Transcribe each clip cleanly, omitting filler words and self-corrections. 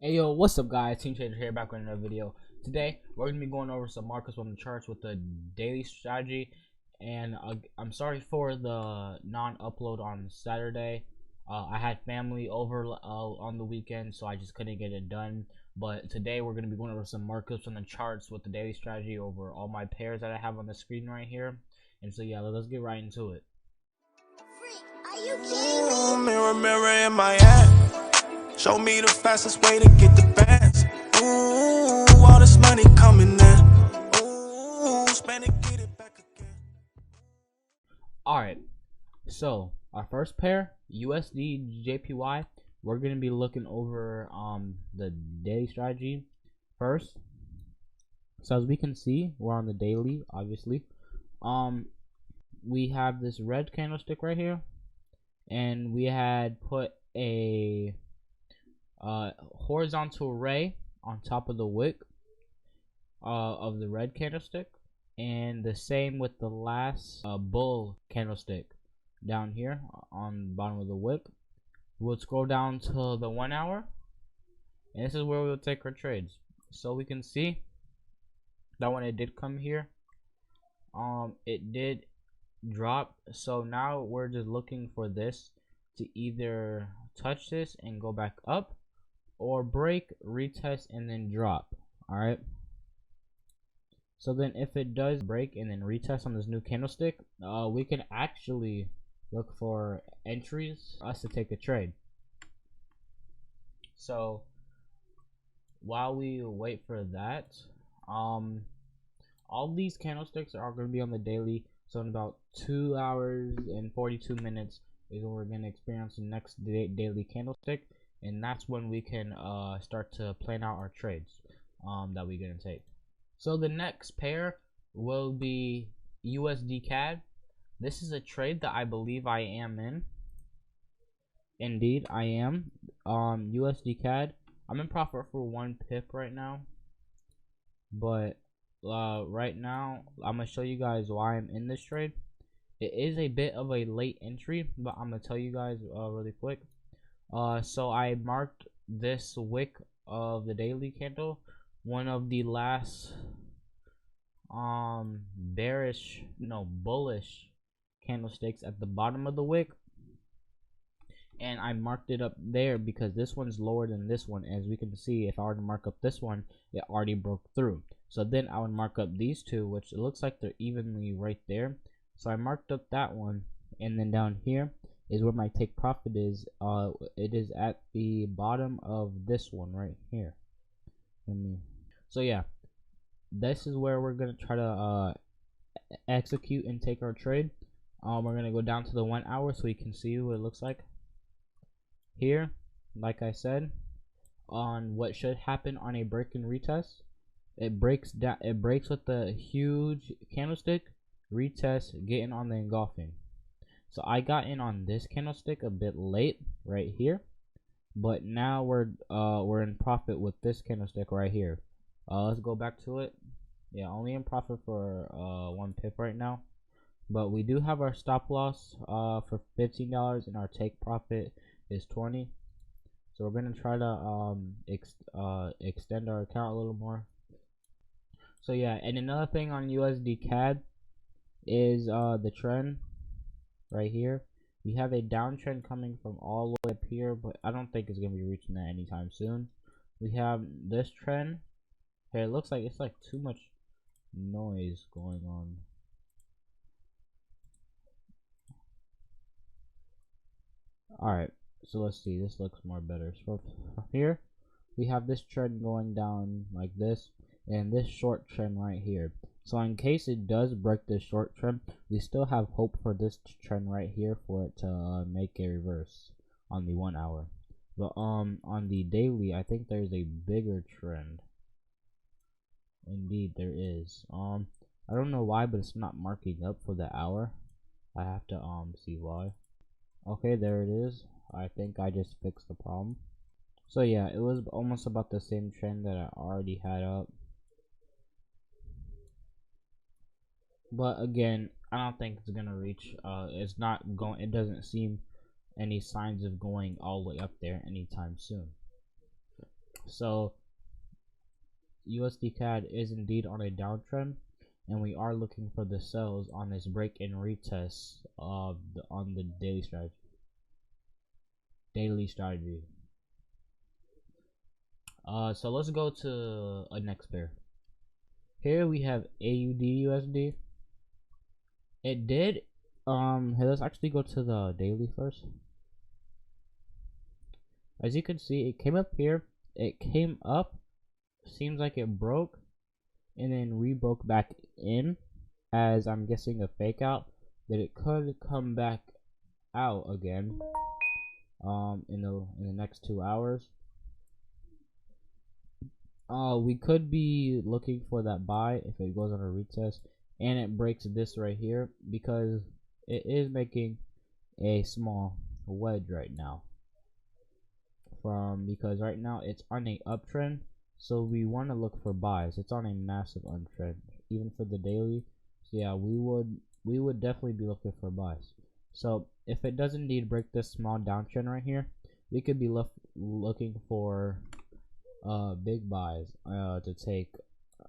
Hey yo, what's up guys? Team Changer here, back with another video. Today we're gonna be going over some markups on the charts with the daily strategy, and I'm sorry for the non-upload on Saturday. I had family over on the weekend, so I just couldn't get it done. But today we're gonna be going over some markups on the charts with the daily strategy over all my pairs that I have on the screen right here. And so yeah, let's get right into it. Are you kidding me? Mirror, mirror in my hand. Show me the fastest way to get the bands. Ooh, all this money coming in. Ooh, spend it, get it back again. Alright, so our first pair, USD JPY, we're gonna be looking over the daily strategy first. So as we can see, we're on the daily, obviously. We have this red candlestick right here, and we had put a horizontal ray on top of the wick of the red candlestick, and the same with the last bull candlestick down here on the bottom of the wick. We'll scroll down to the 1 hour, and this is where we'll take our trades. So we can see that when it did come here, it did drop. So now we're just looking for this to either touch this and go back up, or break, retest, and then drop. Alright, so then if it does break and then retest on this new candlestick, we can actually look for entries for us to take a trade. So while we wait for that, all these candlesticks are going to be on the daily. So in about 2 hours and 42 minutes is when we're going to experience the next daily candlestick, and that's when we can start to plan out our trades that we're going to take. So the next pair will be USD CAD. This is a trade that I believe I am in. Indeed, I am. USD CAD. I'm in profit for 1 pip right now, but right now I'm gonna show you guys why I'm in this trade. It is a bit of a late entry, but I'm gonna tell you guys really quick. So I marked this wick of the daily candle, one of the last bullish candlesticks at the bottom of the wick, and I marked it up there because this one's lower than this one. As we can see, if I were to mark up this one, it already broke through. So then I would mark up these two, which it looks like they're evenly right there. So I marked up that one, and then down here is where my take profit is. It is at the bottom of this one right here. So yeah, this is where we're gonna try to execute and take our trade. We're gonna go down to the 1 hour so you can see what it looks like here. Like I said, on what should happen on a break and retest, it breaks down. It breaks with the huge candlestick, retest, getting on the engulfing. So I got in on this candlestick a bit late right here, but now we're in profit with this candlestick right here. Let's go back to it. Yeah, only in profit for 1 pip right now, but we do have our stop loss for $15, and our take profit is 20. So we're gonna try to extend our account a little more. So yeah, and another thing on USD CAD is the trend right here. We have a downtrend coming from all the way up here, but I don't think it's gonna be reaching that anytime soon. We have this trend here. It looks like it's like too much noise going on. Alright, so let's see, this looks more better. So from here we have this trend going down like this, and this short trend right here. So in case it does break this short trend, we still have hope for this trend right here for it to make a reverse on the 1 hour. But on the daily, I think there's a bigger trend. Indeed there is. I don't know why, but it's not marking up for the hour. I have to see why. Okay, there it is. I think I just fixed the problem. So yeah, it was almost about the same trend that I already had up. But again, I don't think it's gonna reach. It's not going. It doesn't seem any signs of going all the way up there anytime soon. So USD CAD is indeed on a downtrend, and we are looking for the sells on this break and retest of on the daily strategy. So let's go to a next pair. Here we have AUD USD. It did hey, let's actually go to the daily first. As you can see, it came up here, it came up, seems like it broke, and then re-broke back in, as I'm guessing a fake out, that it could come back out again in the next 2 hours. We could be looking for that buy if it goes on a retest and it breaks this right here, because it is making a small wedge right now, because right now it's on a uptrend, so we want to look for buys. It's on a massive uptrend even for the daily, so yeah, we would definitely be looking for buys. So if it does indeed break this small downtrend right here, we could be looking for big buys to take,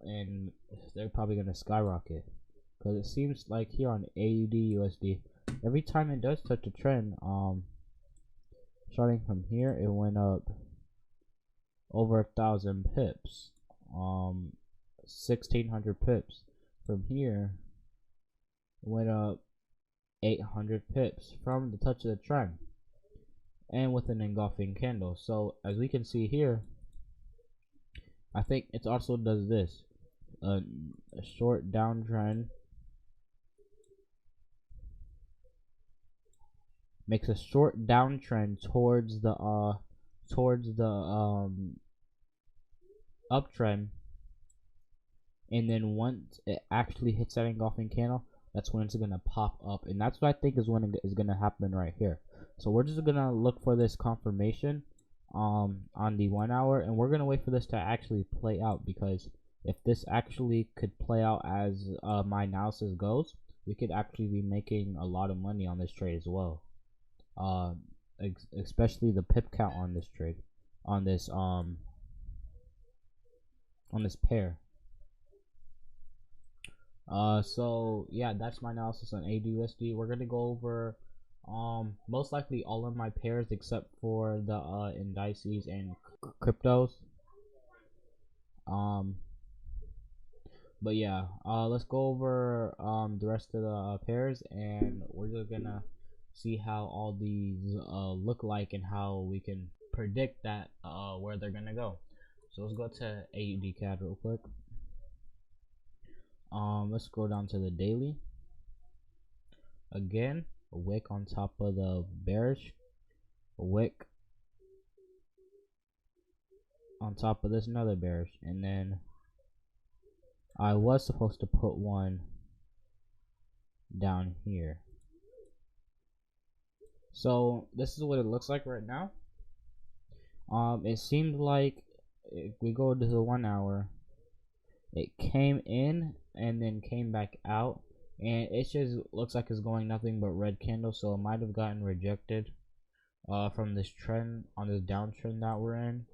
and they're probably gonna skyrocket, because it seems like here on AUD USD, every time it does touch a trend, starting from here, it went up over 1,000 pips, 1,600 pips. From here, it went up 800 pips from the touch of the trend, and with an engulfing candle. So as we can see here, I think it also does this, a short downtrend, makes a short downtrend towards the uptrend, and then once it actually hits that engulfing candle, that's when it's gonna pop up, and that's what I think is when it is gonna happen right here. So we're just gonna look for this confirmation on the 1 hour, and we're gonna wait for this to actually play out, because if this actually could play out as my analysis goes, we could actually be making a lot of money on this trade as well, especially the pip count on this trade, on this pair. So yeah, that's my analysis on AUD/USD. We're gonna go over most likely all of my pairs except for the indices and cryptos. But yeah, let's go over the rest of the pairs, and we're just gonna see how all these look like and how we can predict that where they're gonna go. So let's go to AUD CAD real quick. Let's go down to the daily. Again, a wick on top of the bearish, a wick on top of this, another bearish, and then I was supposed to put one down here. So this is what it looks like right now. It seemed like if we go to the 1 hour, it came in and then came back out, and it just looks like it's going nothing but red candles, so it might have gotten rejected from this trend, on this downtrend that we're in,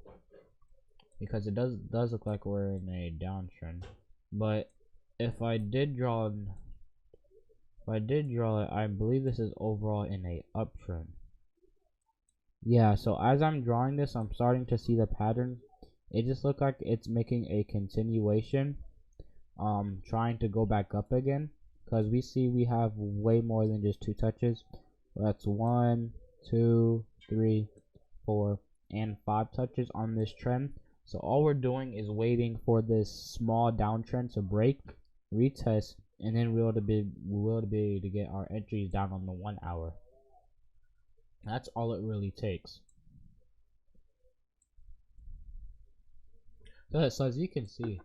because it does look like we're in a downtrend. But if I did draw it, I believe this is overall in a uptrend. Yeah, so as I'm drawing this, I'm starting to see the pattern. It just looks like it's making a continuation, trying to go back up again, because we see we have way more than just 2 touches. That's 1, 2, 3, 4, and 5 touches on this trend. So all we're doing is waiting for this small downtrend to break, retest, and then we'll be able to get our entries down on the 1 hour. That's all it really takes. So as you can see,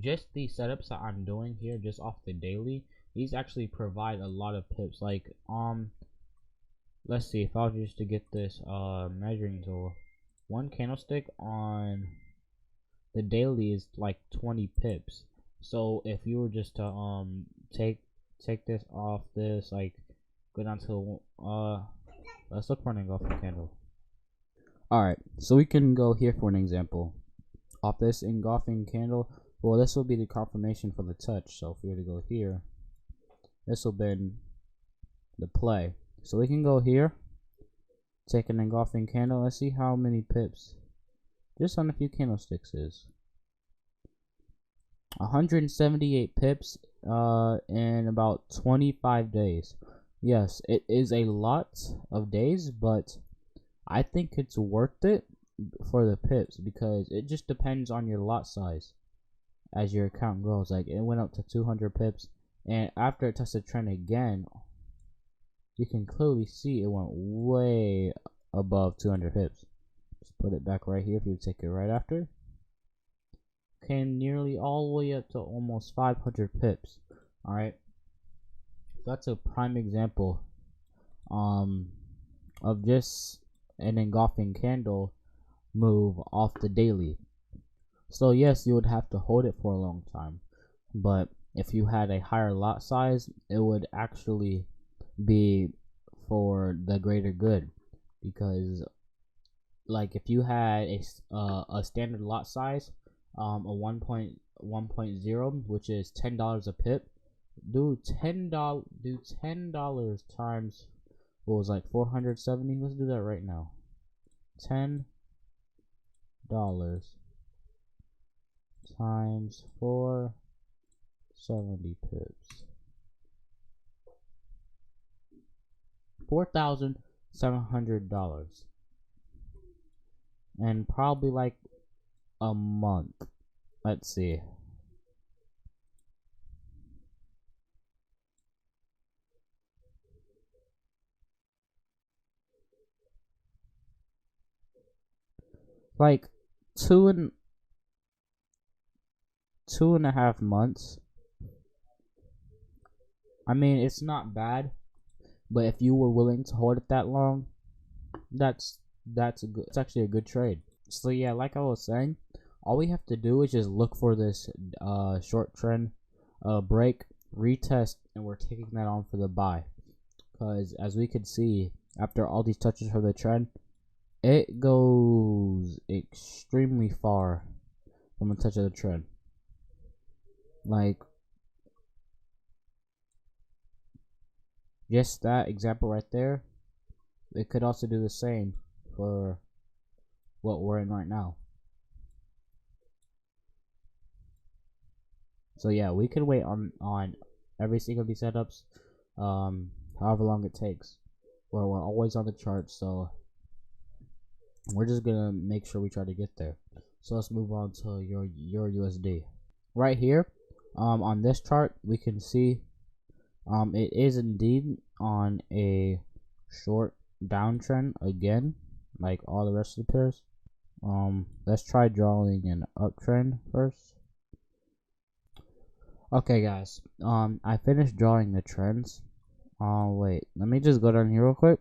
just the setups that I'm doing here, just off the daily, these actually provide a lot of pips. Like let's see, if I was just to get this measuring tool, one candlestick on the daily is like 20 pips. So if you were just to take this off this, like go down to let's look for an engulfing candle. Alright, so we can go here for an example. Off this engulfing candle, well, this will be the confirmation for the touch. So if we were to go here, this will be the play. So we can go here, take an engulfing candle. Let's see how many pips just on a few candlesticks is. 178 pips in about 25 days. Yes, it is a lot of days, but I think it's worth it for the pips because it just depends on your lot size as your account grows. Like it went up to 200 pips, and after it touched the trend again, you can clearly see it went way above 200 pips. Just put it back right here if you take it right after. Came nearly all the way up to almost 500 pips. Alright, that's a prime example of just an engulfing candle move off the daily. So yes, you would have to hold it for a long time, but if you had a higher lot size, it would actually be for the greater good, because like if you had a standard lot size, a 1.0, which is $10 a pip, do $10 times what was like 470. Let's do that right now. $10 times 470 pips, $4,700, and probably like a month. Let's see. Like two and a half months. I mean, it's not bad, but if you were willing to hold it that long, that's it's actually a good trade. So yeah, like I was saying, all we have to do is just look for this short trend break, retest, and we're taking that on for the buy. Because as we can see, after all these touches for the trend, it goes extremely far from a touch of the trend. Like just that example right there, it could also do the same for what we're in right now. So yeah, we can wait on every single of these setups, however long it takes. We're always on the chart, so we're just gonna make sure we try to get there. So let's move on to your USD. Right here, on this chart, we can see it is indeed on a short downtrend again, like all the rest of the pairs. Let's try drawing an uptrend first. Okay, guys. I finished drawing the trends. Wait, let me just go down here real quick.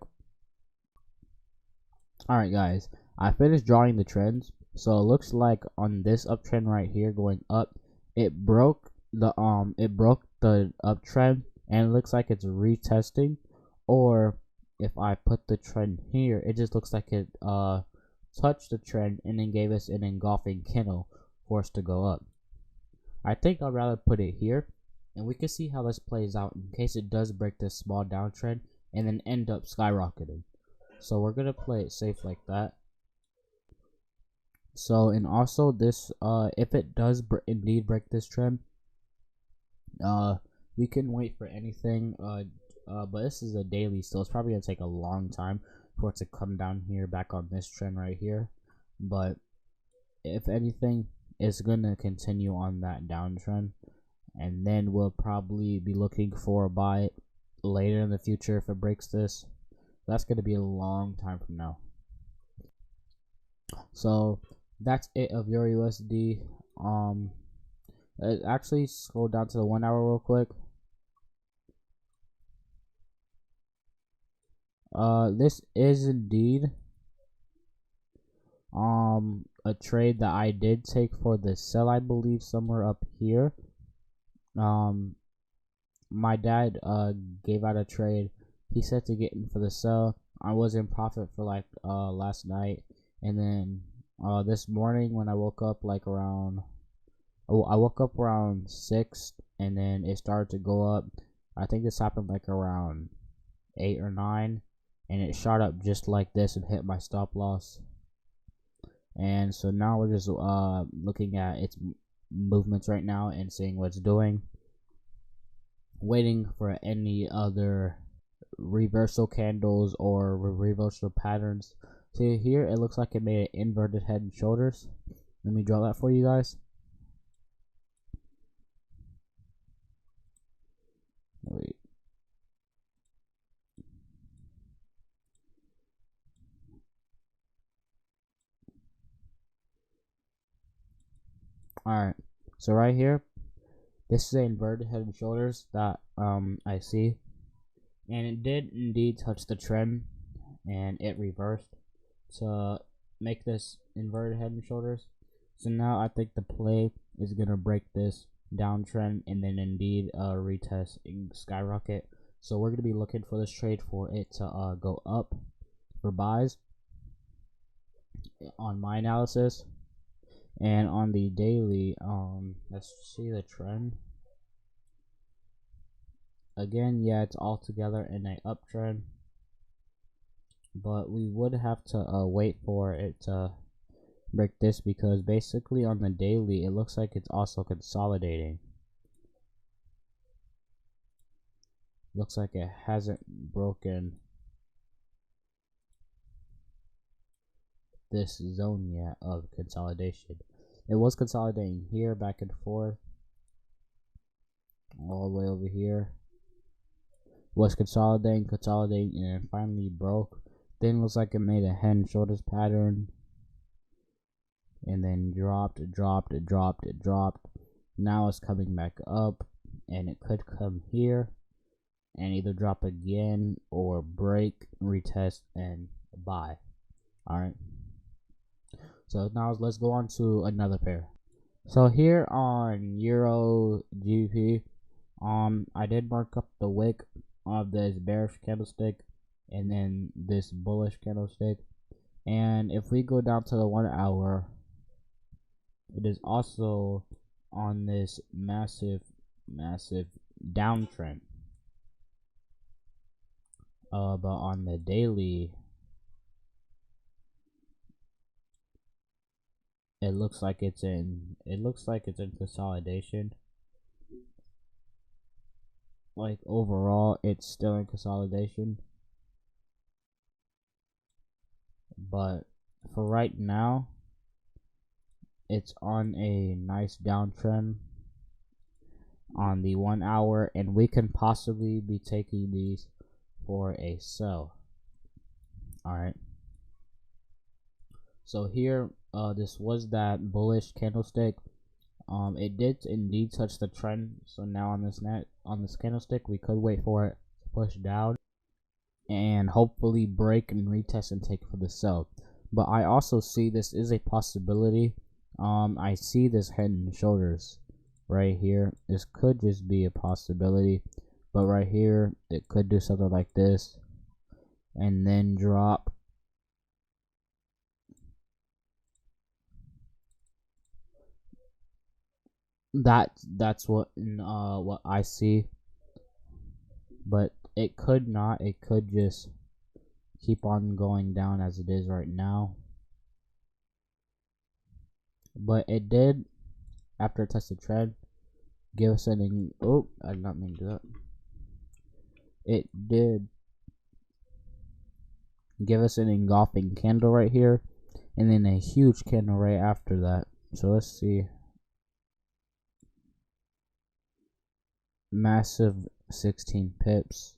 Alright, guys. I finished drawing the trends. So it looks like on this uptrend right here going up, it broke the uptrend, and it looks like it's retesting. Or if I put the trend here, it just looks like it touched the trend and then gave us an engulfing candle for us to go up. I think I'd rather put it here, and we can see how this plays out in case it does break this small downtrend and then end up skyrocketing. So we're gonna play it safe like that. So, and also this, if it does indeed break this trend, we can wait for anything. But this is a daily, so it's probably gonna take a long time for it to come down here back on this trend right here. But if anything, it's gonna continue on that downtrend, and then we'll probably be looking for a buy later in the future if it breaks this. That's gonna be a long time from now. So that's it of your USD. Actually scroll down to the 1 hour real quick. This is indeed a trade that I did take for the sell, I believe, somewhere up here. My dad gave out a trade. He said to get in for the sell. I was in profit for like last night, And then this morning when I woke up like around, I woke up around 6, and then it started to go up. I think this happened like around 8 or 9, and it shot up just like this and hit my stop loss. And so now we're just looking at its movements right now and seeing what it's doing, waiting for any other reversal candles or reversal patterns. See here, it looks like it made an inverted head and shoulders. Let me draw that for you guys. Wait. Alright, so right here, this is an inverted head and shoulders that I see, and it did indeed touch the trend, and it reversed to make this inverted head and shoulders. So now I think the play is gonna break this downtrend and then indeed retest and skyrocket. So we're gonna be looking for this trade for it to go up for buys on my analysis. And on the daily, let's see the trend. Again, yeah, it's all together in a uptrend, but we would have to wait for it to break this, because basically on the daily it looks like it's also consolidating. Looks like it hasn't broken this zone yet of consolidation. It was consolidating here back and forth all the way over here, was consolidating, and then finally broke. Then looks like it made a head and shoulders pattern, and then dropped. Now it's coming back up, and it could come here and either drop again or break, retest, and buy. Alright, so now let's go on to another pair. So here on Euro GBP, I did mark up the wick of this bearish candlestick and then this bullish candlestick, and if we go down to the 1 hour, it is also on this massive downtrend. But on the daily, it looks like it's in consolidation. Like overall, it's still in consolidation, but for right now, it's on a nice downtrend on the 1 hour, and we can possibly be taking these for a sell. Alright, so here, this was that bullish candlestick. It did indeed touch the trend, so now on this candlestick, we could wait for it to push down and hopefully break and retest and take for the sell. But I also see this is a possibility. I see this head and shoulders right here. This could just be a possibility, but right here it could do something like this and then drop. That's what I see, but it could not. It could just keep on going down as it is right now. But it did, after it tested trend, give us an oh, I did not mean to do that. It did give us an engulfing candle right here, and then a huge candle right after that. So let's see. Massive 16 pips.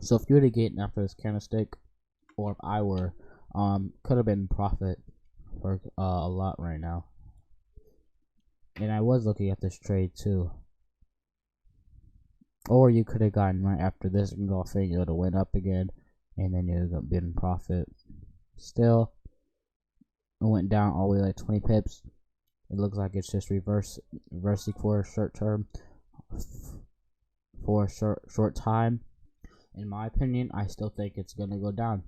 So if you were to get after this candlestick, or if I were, could have been profit for a lot right now. And I was looking at this trade too. Or you could have gotten right after this engulfing, it would have went up again, and then you would have been in profit. Still, it went down all the way like 20 pips. It looks like it's just reversing for a short term, for a short time. In my opinion, I still think it's gonna go down.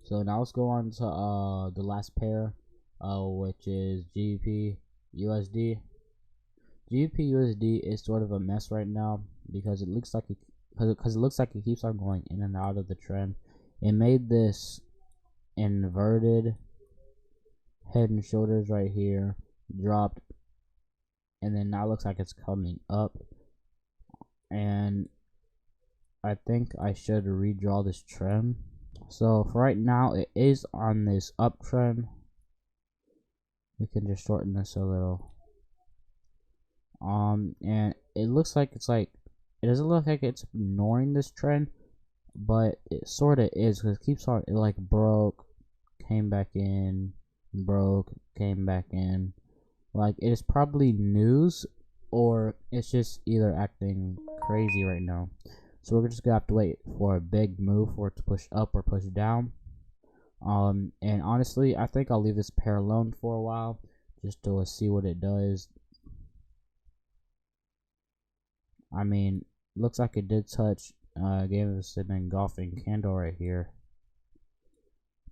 So now let's go on to the last pair, which is GBP USD. GBP USD is sort of a mess right now because it looks like it keeps on going in and out of the trend. It made this inverted head and shoulders right here, dropped, and then now it looks like it's coming up. And I think I should redraw this trend. So for right now, it is on this uptrend. We can just shorten this a little. And it looks like it doesn't look like it's ignoring this trend, but it sort of is, because it keeps on, it like broke, came back in, broke, came back in. Like, it is probably news, or it's just either acting crazy right now. So we're just gonna have to wait for a big move for it to push up or push down. And honestly, I think I'll leave this pair alone for a while just to see what it does. I mean, looks like it did touch, gave us an engulfing candle right here.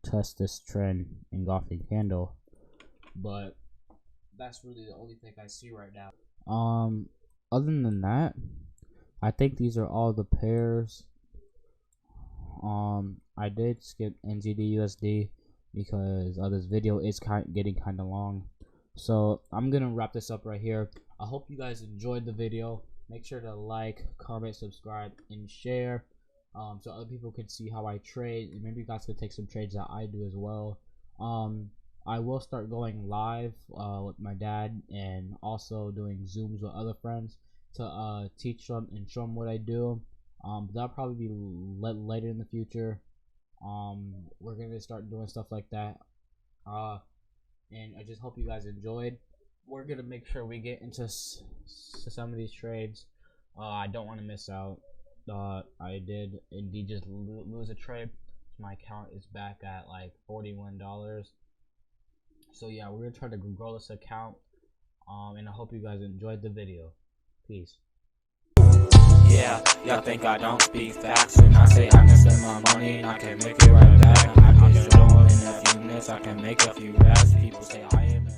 Test this trend, engulfing candle. But that's really the only thing I see right now. Other than that, I think these are all the pairs. I did skip NZD USD because this video is getting kind of long. So I'm gonna wrap this up right here. I hope you guys enjoyed the video. Make sure to like, comment, subscribe, and share, so other people can see how I trade, and maybe you guys can take some trades that I do as well. I will start going live with my dad, and also doing Zooms with other friends to teach them and show them what I do. That'll probably be later in the future. We're gonna start doing stuff like that. And I just hope you guys enjoyed. We're gonna make sure we get into some of these trades. I don't want to miss out. I did indeed just lose a trade. My account is back at like $41. So yeah, we're gonna try to grow this account. And I hope you guys enjoyed the video. Peace. Yeah, y'all think I don't speak facts when I say I can spend my money and I can make it right back. I can show in a few minutes, I can make a few racks. People say I am